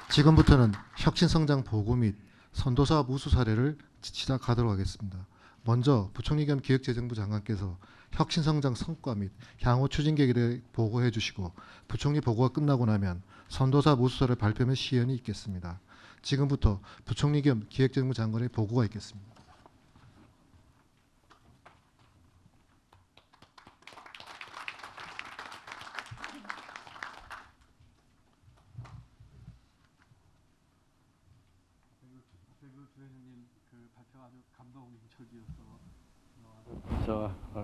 지금부터는 혁신성장 보고 및 선도사업 우수 사례를 시작하도록 하겠습니다. 먼저 부총리 겸 기획재정부 장관께서 혁신성장 성과 및 향후 추진 계획에 보고해 주시고 부총리 보고가 끝나고 나면 선도사업 우수 사례 발표 및 시연이 있겠습니다. 지금부터 부총리 겸 기획재정부 장관의 보고가 있겠습니다. 주회장님 발표가 아주 감동적이어서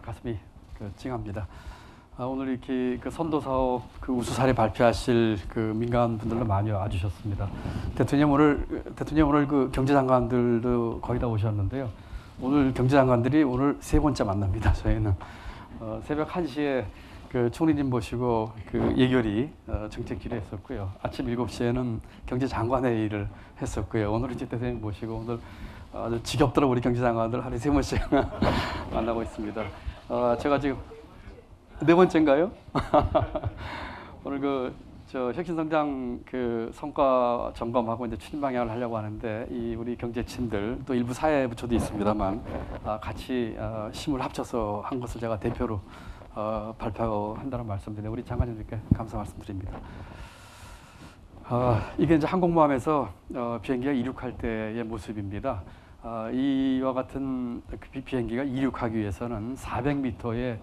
가슴이 찡합니다. 오늘 이렇게 선도사업 우수 사례 발표하실 민간 분들도 많이 와주셨습니다. 대통령 오늘 경제장관들도 거의 다 오셨는데요. 오늘 경제장관들이 오늘 세 번째 만납니다. 저희는 새벽 1시에 총리님 모시고 예결위 정책 질의했었고요. 아침 7시에는 경제장관회의를 했었고요. 오늘 이제 대통령 모시고 오늘 아주 지겹도록 우리 경제장관들 하루에 3번씩 만나고 있습니다. 제가 지금 4번째인가요? 오늘 혁신성장 성과 점검하고 이제 추진 방향을 하려고 하는데 우리 경제친들 또 일부 사회부처도 있습니다만 같이 힘을 합쳐서 한 것을 제가 대표로 발표한다는 말씀드리는데 우리 장관님들께 감사 말씀드립니다. 이게 이제 항공모함에서 비행기가 이륙할 때의 모습입니다. 이와 같은 비행기가 이륙하기 위해서는 400m의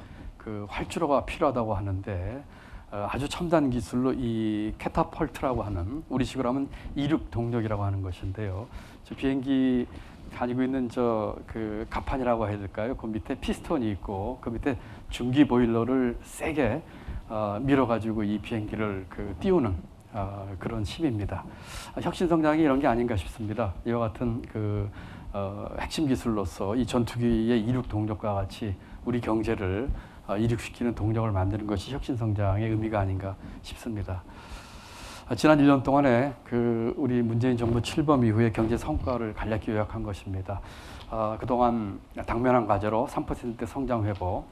활주로가 필요하다고 하는데 아주 첨단 기술로 이 캐타펄트라고 하는 우리식으로 하면 이륙 동력이라고 하는 것인데요. 저 비행기 가지고 있는 갑판이라고 해야 될까요? 그 밑에 피스톤이 있고 그 밑에 중기 보일러를 세게 밀어가지고 이 비행기를 띄우는 그런 힘입니다. 혁신성장이 이런 게 아닌가 싶습니다. 이와 같은 핵심 기술로서 이 전투기의 이륙 동력과 같이 우리 경제를 이륙시키는 동력을 만드는 것이 혁신성장의 의미가 아닌가 싶습니다. 지난 1년 동안에 우리 문재인 정부 출범 이후에 경제 성과를 간략히 요약한 것입니다. 그동안 당면한 과제로 3%대 성장 회복,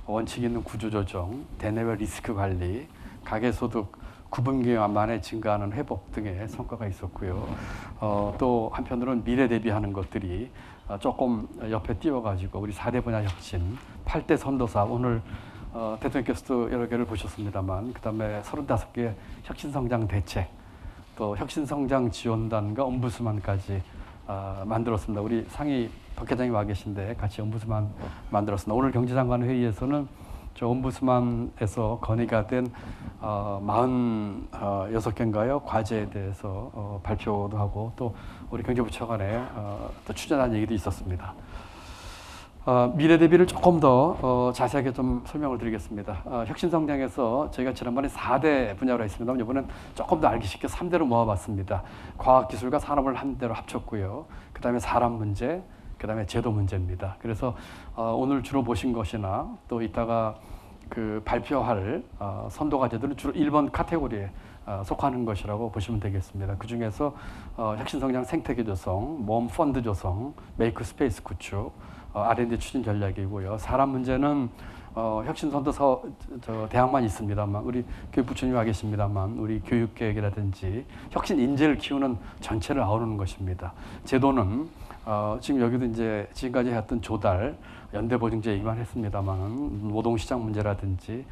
원칙 있는 구조조정, 대내외 리스크 관리, 가계소득 9분기 만에 증가하는 회복 등의 성과가 있었고요. 또 한편으로는 미래 대비하는 것들이 조금 옆에 띄워가지고 우리 4대 분야 혁신, 8대 선도사업, 오늘 대통령께서도 여러 개를 보셨습니다만 그다음에 35개 혁신성장 대책, 또 혁신성장 지원단과 엄부스만까지 만들었습니다. 우리 상위 덕회장이 와 계신데 같이 엄부스만 만들었습니다. 오늘 경제장관 회의에서는 저 엄부스만에서 건의가 된 46개인가요? 과제에 대해서 발표도 하고 또 우리 경제부 차관에 또 추진한 얘기도 있었습니다. 미래 대비를 조금 더 자세하게 좀 설명을 드리겠습니다. 혁신성장에서 저희가 지난번에 4대 분야로 했습니다. 이번엔 조금 더 알기 쉽게 3대로 모아봤습니다. 과학기술과 산업을 한 대로 합쳤고요. 그 다음에 사람 문제, 그 다음에 제도 문제입니다. 그래서 오늘 주로 보신 것이나 또 이따가 발표할 선도 과제들은 주로 1번 카테고리에 속하는 것이라고 보시면 되겠습니다. 그 중에서 혁신성장 생태계 조성, 모험 펀드 조성, 메이크 스페이스 구축, R&D 추진 전략이고요. 사람 문제는 혁신선도 대학만 있습니다만 우리 교육부총리 와 계십니다만 우리 교육계획이라든지 혁신 인재를 키우는 전체를 아우르는 것입니다. 제도는 지금 여기도 이제 지금까지 했던 조달, 연대보증제 얘기만 했습니다만 노동시장 문제라든지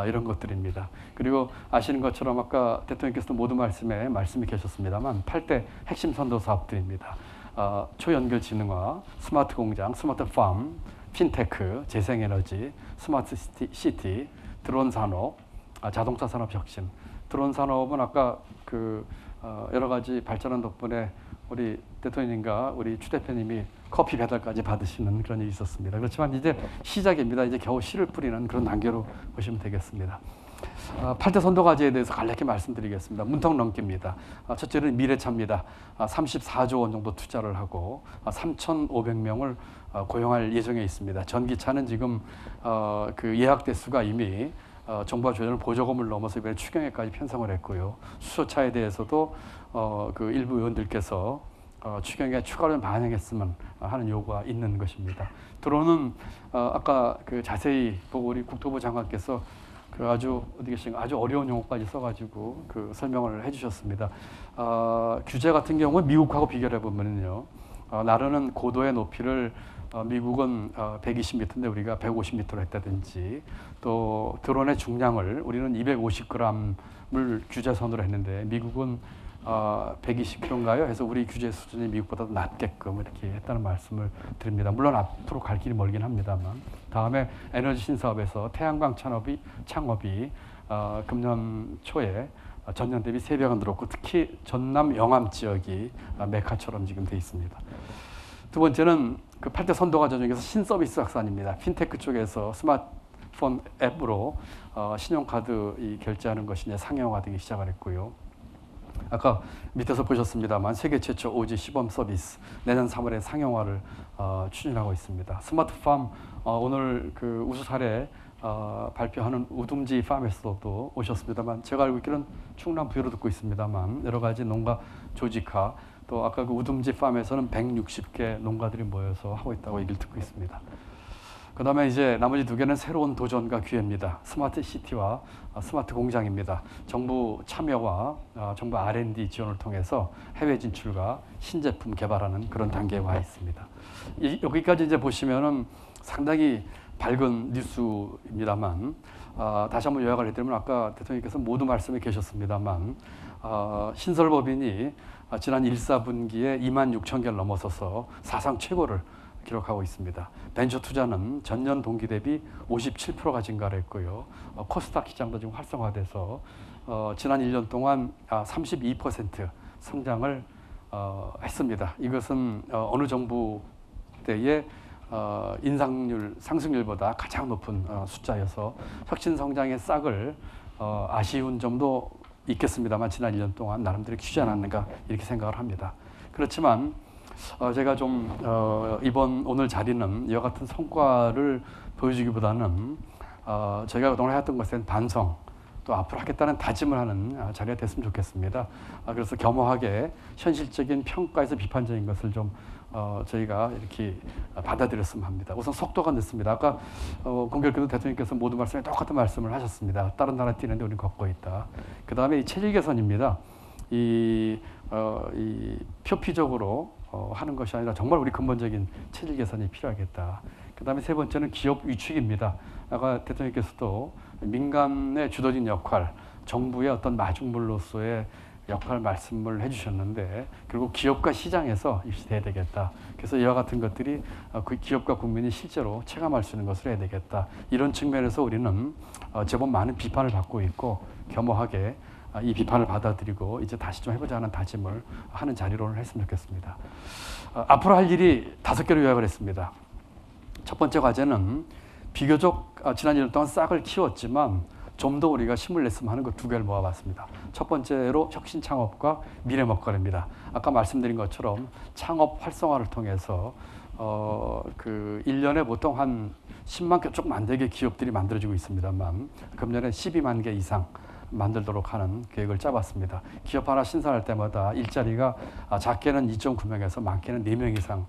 이런 것들입니다. 그리고 아시는 것처럼 아까 대통령께서도 모든 말씀이 계셨습니다만 8대 핵심 선도 사업들입니다. 초연결 지능화, 스마트 공장, 스마트 팜, 핀테크, 재생에너지, 스마트 시티, 드론 산업, 자동차 산업 혁신. 드론 산업은 아까 여러 가지 발전한 덕분에 우리 대통령님과 우리 추 대표님이 커피 배달까지 받으시는 그런 일이 있었습니다. 그렇지만 이제 시작입니다. 이제 겨우 씨를 뿌리는 그런 단계로 보시면 되겠습니다. 8대 선도 과제에 대해서 간략히 말씀드리겠습니다. 문턱 넘깁니다. 첫째는 미래차입니다. 34조 원 정도 투자를 하고 3,500명을 고용할 예정에 있습니다. 전기차는 지금 예약 대수가 이미 정부가 조정을 보조금을 넘어서 이번에 추경에까지 편성을 했고요. 수소차에 대해서도 일부 의원들께서 추경에 추가로 반영했으면 하는 요구가 있는 것입니다. 드론은 아까 자세히 보고 우리 국토부 장관께서 그 아주 어디 계신가 아주 어려운 용어까지 써가지고 그 설명을 해주셨습니다. 규제 같은 경우는 미국하고 비교를 해보면요, 나르는 고도의 높이를 미국은 120m인데 우리가 150m로 했다든지, 또 드론의 중량을 우리는 250g을 규제선으로 했는데 미국은 120kg인가요? 해서 우리 규제 수준이 미국보다 낮게끔 이렇게 했다는 말씀을 드립니다. 물론 앞으로 갈 길이 멀긴 합니다만, 다음에 에너지 신사업에서 태양광 창업이 금년 초에 전년 대비 3배가 늘었고, 특히 전남 영암 지역이 메카처럼 지금 돼 있습니다. 두 번째는 그 8대 선도과정 중에서 신서비스 확산입니다. 핀테크 쪽에서 스마트폰 앱으로 신용카드 이 결제하는 것이 이제 상용화되기 시작을 했고요. 아까 밑에서 보셨습니다만 세계 최초 5G 시범 서비스 내년 3월에 상용화를 추진하고 있습니다. 스마트팜 오늘 그 우수 사례 발표하는 우둥지 팜에서도 오셨습니다만, 제가 알고 있기로는 충남 부여로 듣고 있습니다만 여러 가지 농가 조직화, 또 아까 그 우둥지 팜에서는 160개 농가들이 모여서 하고 있다고 얘기를 듣고 있습니다. 그 다음에 이제 나머지 2개는 새로운 도전과 기회입니다. 스마트 시티와 스마트 공장입니다. 정부 참여와 정부 R&D 지원을 통해서 해외 진출과 신제품 개발하는 그런 단계에 와 있습니다. 여기까지 이제 보시면은 상당히 밝은 뉴스입니다만, 다시 한번 요약을 해드리면, 아까 대통령께서 모두 말씀해 계셨습니다만, 신설법인이 지난 1사분기에 26,000개를 넘어서서 사상 최고를 기록하고 있습니다. 벤처 투자는 전년 동기 대비 57%가 증가를 했고요. 코스닥 시장도 지금 활성화돼서 지난 1년 동안 32% 성장을 했습니다. 이것은 어느 정부 때의 인상률, 상승률보다 가장 높은 숫자여서 혁신 성장의 싹을 아쉬운 점도 있겠습니다만, 지난 1년 동안 나름대로 키우지 않았는가 이렇게 생각을 합니다. 그렇지만 제가 좀 오늘 자리는 이와 같은 성과를 보여주기보다는 저희가 그동안 해왔던 것에 반성, 또 앞으로 하겠다는 다짐을 하는 자리가 됐으면 좋겠습니다. 그래서 겸허하게 현실적인 평가에서 비판적인 것을 좀 저희가 이렇게 받아들였으면 합니다. 우선 속도가 늦습니다. 아까 공교롭게도 대통령께서 모든 말씀에 똑같은 말씀을 하셨습니다. 다른 나라 뛰는데 우리는 걷고 있다. 그 다음에 이 체질 개선입니다. 이 표피적으로 하는 것이 아니라 정말 우리 근본적인 체질 개선이 필요하겠다. 그 다음에 세 번째는 기업 위축입니다. 아까 대통령께서도 민간의 주도적인 역할, 정부의 어떤 마중물로서의 역할 말씀을 해주셨는데, 그리고 기업과 시장에서 입시돼야 되겠다. 그래서 이와 같은 것들이 그 기업과 국민이 실제로 체감할 수 있는 것을 해야 되겠다. 이런 측면에서 우리는 제법 많은 비판을 받고 있고, 겸허하게 이 비판을 받아들이고 이제 다시 좀 해보자는 다짐을 하는 자리로 오늘 했으면 좋겠습니다. 앞으로 할 일이 5개로 요약을 했습니다. 첫 번째 과제는 비교적 지난 1년 동안 싹을 키웠지만 좀 더 우리가 힘을 냈으면 하는 것 2개를 모아봤습니다. 첫 번째로 혁신 창업과 미래 먹거리입니다. 아까 말씀드린 것처럼 창업 활성화를 통해서 그 1년에 보통 한 10만 개 조금 안 되게 기업들이 만들어지고 있습니다만, 금년에 12만 개 이상 만들도록 하는 계획을 짜봤습니다. 기업 하나 신설할 때마다 일자리가 작게는 2.9명에서 많게는 4명 이상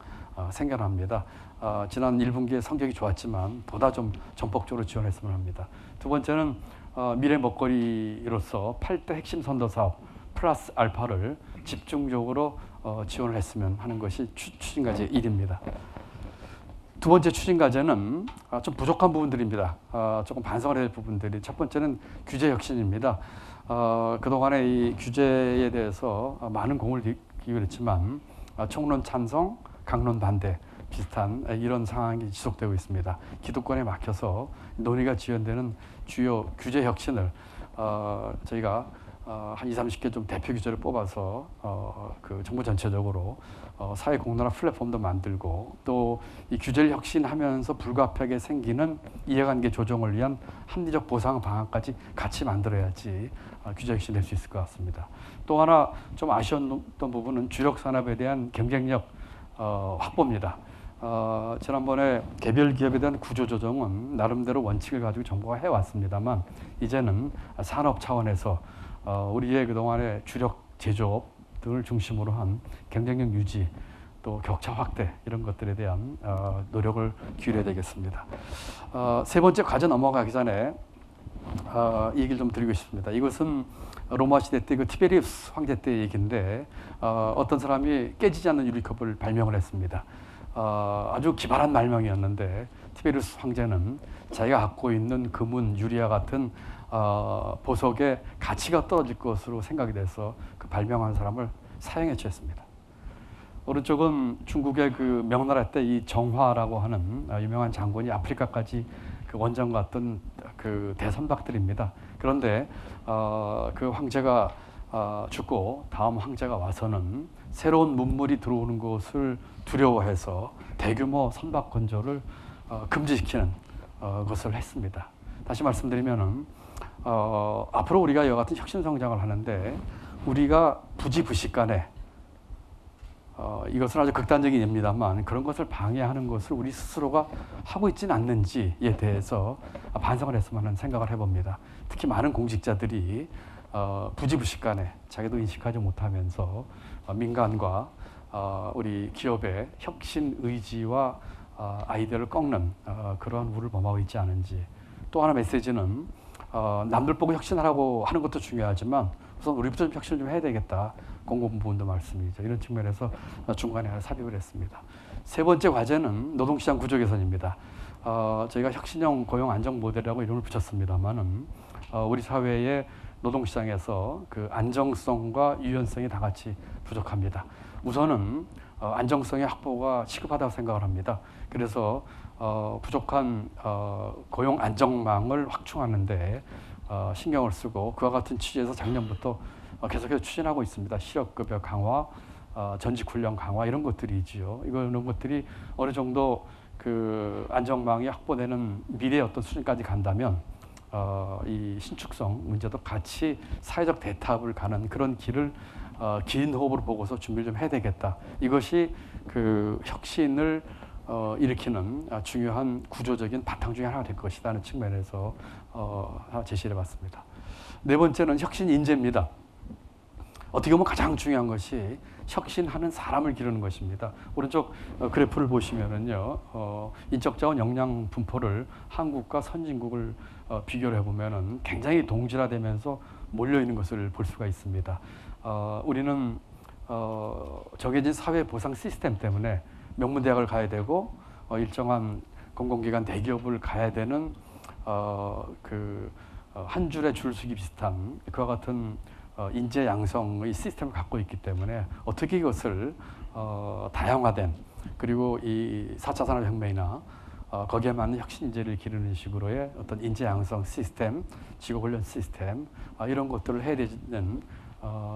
생겨납니다. 지난 1분기에 성적이 좋았지만 보다 좀 전폭적으로 지원했으면 합니다. 두 번째는 미래 먹거리로서 8대 핵심 선도 사업 플러스 알파를 집중적으로 지원을 했으면 하는 것이 추진과제 1입니다. 두 번째 추진과제는 좀 부족한 부분들입니다. 조금 반성을 해야 할 부분들이, 첫 번째는 규제 혁신입니다. 그동안에 이 규제에 대해서 많은 공을 기울였지만 총론 찬성, 강론 반대 비슷한 이런 상황이 지속되고 있습니다. 기득권에 막혀서 논의가 지연되는 주요 규제 혁신을 저희가 한 20, 30개 좀 대표 규제를 뽑아서 그 정부 전체적으로 사회 공론화 플랫폼도 만들고, 또 이 규제를 혁신하면서 불가피하게 생기는 이해관계 조정을 위한 합리적 보상 방안까지 같이 만들어야지 규제 혁신이 될 수 있을 것 같습니다. 또 하나 좀 아쉬웠던 부분은 주력 산업에 대한 경쟁력 확보입니다. 지난번에 개별 기업에 대한 구조조정은 나름대로 원칙을 가지고 정부가 해왔습니다만, 이제는 산업 차원에서 우리의 그동안의 주력 제조업 등을 중심으로 한 경쟁력 유지, 또 격차 확대 이런 것들에 대한 노력을 기울여야 되겠습니다. 세 번째 과제 넘어가기 전에 이 얘기를 좀 드리고 싶습니다. 이것은 로마 시대 때 그 티베리우스 황제 때 얘기인데 어떤 사람이 깨지지 않는 유리컵을 발명을 했습니다. 아주 기발한 발명이었는데 티베리우스 황제는 자기가 갖고 있는 금은 유리와 같은 보석의 가치가 떨어질 것으로 생각이 돼서 그 발명한 사람을 사형에 처했습니다. 오른쪽은 중국의 그 명나라 때 이 정화라고 하는 유명한 장군이 아프리카까지 그 원정 갔던 그 대선박들입니다. 그런데 그 황제가 죽고 다음 황제가 와서는 새로운 문물이 들어오는 것을 두려워해서 대규모 선박 건조를 금지시키는 것을 했습니다. 다시 말씀드리면은 앞으로 우리가 이와 같은 혁신 성장을 하는데 우리가 부지부식간에 이것은 아주 극단적인 예입니다만 그런 것을 방해하는 것을 우리 스스로가 하고 있지는 않는지에 대해서 반성을 했으면 하는 생각을 해봅니다. 특히 많은 공직자들이 부지부식간에 자기도 인식하지 못하면서 민간과 우리 기업의 혁신 의지와 아이디어를 꺾는 그러한 우를 범하고 있지 않은지. 또 하나 메시지는 남들 보고 혁신하라고 하는 것도 중요하지만 우선 우리부터 좀 혁신을 좀 해야 되겠다. 공공부문도 말씀이죠. 이런 측면에서 중간에 하나 삽입을 했습니다. 세 번째 과제는 노동시장 구조 개선입니다. 저희가 혁신형 고용 안정 모델이라고 이름을 붙였습니다만은 우리 사회의 노동시장에서 그 안정성과 유연성이 다 같이 부족합니다. 우선은 안정성의 확보가 시급하다고 생각을 합니다. 그래서 부족한 고용 안정망을 확충하는데 신경을 쓰고 그와 같은 취지에서 작년부터 계속해서 추진하고 있습니다. 실업급여 강화, 전직훈련 강화 이런 것들이지요. 이런 것들이 어느 정도 그 안정망이 확보되는 미래의 어떤 수준까지 간다면 이 신축성 문제도 같이 사회적 대탑을 가는 그런 길을 긴 호흡으로 보고서 준비를 좀 해야 되겠다. 이것이 그 혁신을 일으키는 중요한 구조적인 바탕 중에 하나가 될 것이라는 측면에서 하나 제시를 해봤습니다. 네 번째는 혁신 인재입니다. 어떻게 보면 가장 중요한 것이 혁신하는 사람을 기르는 것입니다. 오른쪽 그래프를 보시면은요, 인적 자원 역량 분포를 한국과 선진국을 비교를 해보면은 굉장히 동질화되면서 몰려 있는 것을 볼 수가 있습니다. 우리는 정해진 사회 보상 시스템 때문에 명문대학을 가야 되고 일정한 공공기관 대기업을 가야 되는 한 줄의 줄서기 비슷한 그와 같은 인재 양성의 시스템을 갖고 있기 때문에 어떻게 이것을 다양화된 그리고 이 4차 산업혁명이나 거기에 맞는 혁신 인재를 기르는 식으로의 어떤 인재 양성 시스템, 직업훈련 시스템 이런 것들을 해야 되는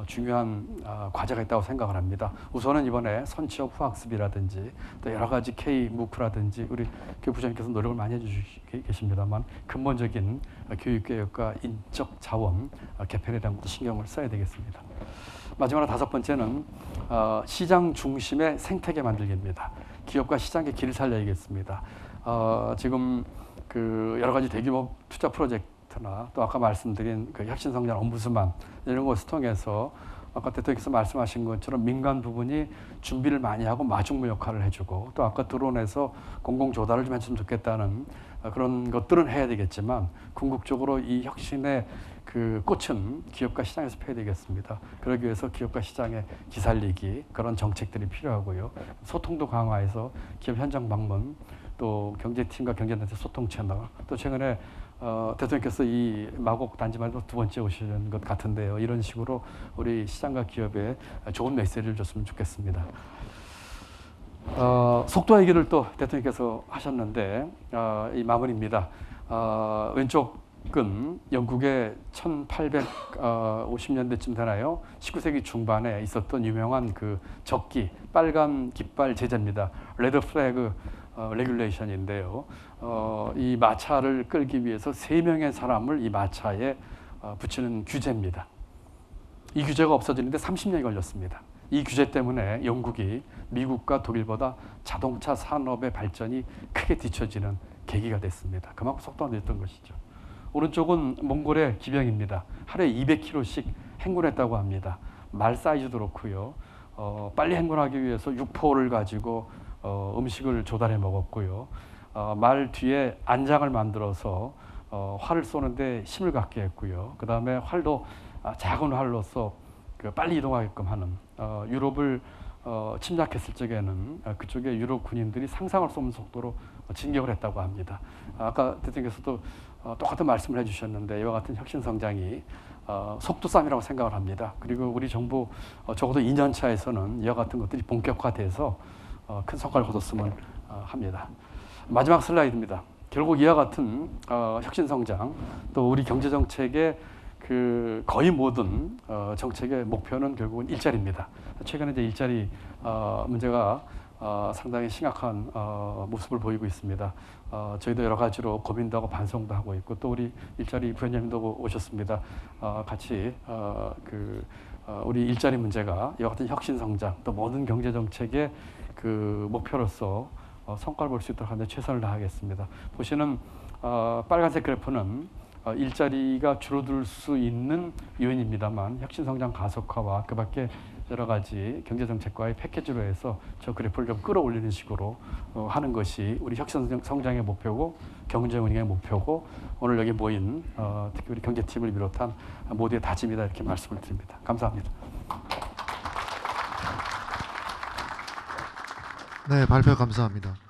중요한 과제가 있다고 생각을 합니다. 우선은 이번에 선취업 후학습이라든지 또 여러 가지 K-무크라든지 우리 교부장님께서 노력을 많이 해주시고 계십니다만 근본적인 교육개혁과 인적 자원 개편에 대한 것도 신경을 써야 되겠습니다. 마지막으로 다섯 번째는 시장 중심의 생태계 만들기입니다. 기업과 시장의 길을 살려야겠습니다. 지금 그 여러 가지 대규모 투자 프로젝트나 또 아까 말씀드린 그 혁신성장 엄부스만 이런 것을 통해서 아까 대통령께서 말씀하신 것처럼 민간 부분이 준비를 많이 하고 마중물 역할을 해주고 또 아까 드론에서 공공 조달을 좀 해주면 좋겠다는 그런 것들은 해야 되겠지만 궁극적으로 이 혁신의 그 꽃은 기업과 시장에서 펴야 되겠습니다. 그러기 위해서 기업과 시장의 기살리기 그런 정책들이 필요하고요. 소통도 강화해서 기업 현장 방문 또 경제팀과 경제단체 소통 채널 또 최근에 대통령께서 이 마곡 단지마을도 두 번째 오시는 것 같은데요. 이런 식으로 우리 시장과 기업에 좋은 메시지를 줬으면 좋겠습니다. 속도 얘기를 또 대통령께서 하셨는데 이 마무리입니다. 왼쪽은 영국의 1850년대쯤 되나요? 19세기 중반에 있었던 유명한 그 적기 빨간 깃발 제재입니다. 레드 플래그 레귤레이션인데요. 이 마차를 끌기 위해서 3명의 사람을 이 마차에 붙이는 규제입니다. 이 규제가 없어지는데 30년이 걸렸습니다. 이 규제 때문에 영국이 미국과 독일보다 자동차 산업의 발전이 크게 뒤처지는 계기가 됐습니다. 그만큼 속도가 늦었던 것이죠. 오른쪽은 몽골의 기병입니다. 하루에 200km씩 행군했다고 합니다. 말 사이즈도 그렇고요. 빨리 행군하기 위해서 육포를 가지고 음식을 조달해 먹었고요. 말 뒤에 안장을 만들어서 활을 쏘는데 힘을 갖게 했고요. 그 다음에 활도 작은 활로서 그 빨리 이동하게끔 하는 유럽을 침략했을 적에는 그쪽에 유럽 군인들이 상상할 수 없는 속도로 진격을 했다고 합니다. 아까 대통령께서도 똑같은 말씀을 해주셨는데 이와 같은 혁신 성장이 속도 싸움이라고 생각을 합니다. 그리고 우리 정부 적어도 2년 차에서는 이와 같은 것들이 본격화돼서 큰 성과를 거뒀으면 합니다. 마지막 슬라이드입니다. 결국 이와 같은 혁신 성장 또 우리 경제 정책의 그 거의 모든 정책의 목표는 결국은 일자리입니다. 최근에 이제 일자리 문제가 상당히 심각한 모습을 보이고 있습니다. 저희도 여러 가지로 고민도 하고 반성도 하고 있고 또 우리 일자리 부회장님도 오셨습니다. 같이 우리 일자리 문제가 이와 같은 혁신 성장 또 모든 경제 정책의 그 목표로서 성과를 볼 수 있도록 하는데 최선을 다하겠습니다. 보시는 빨간색 그래프는 일자리가 줄어들 수 있는 요인입니다만 혁신 성장 가속화와 그 밖에 여러 가지 경제 정책과의 패키지로 해서 저 그래프를 좀 끌어올리는 식으로 하는 것이 우리 혁신 성장의 목표고 경제 운영의 목표고 오늘 여기 모인 특히 우리 경제팀을 비롯한 모두의 다짐이다 이렇게 말씀을 드립니다. 감사합니다. 네, 발표 감사합니다.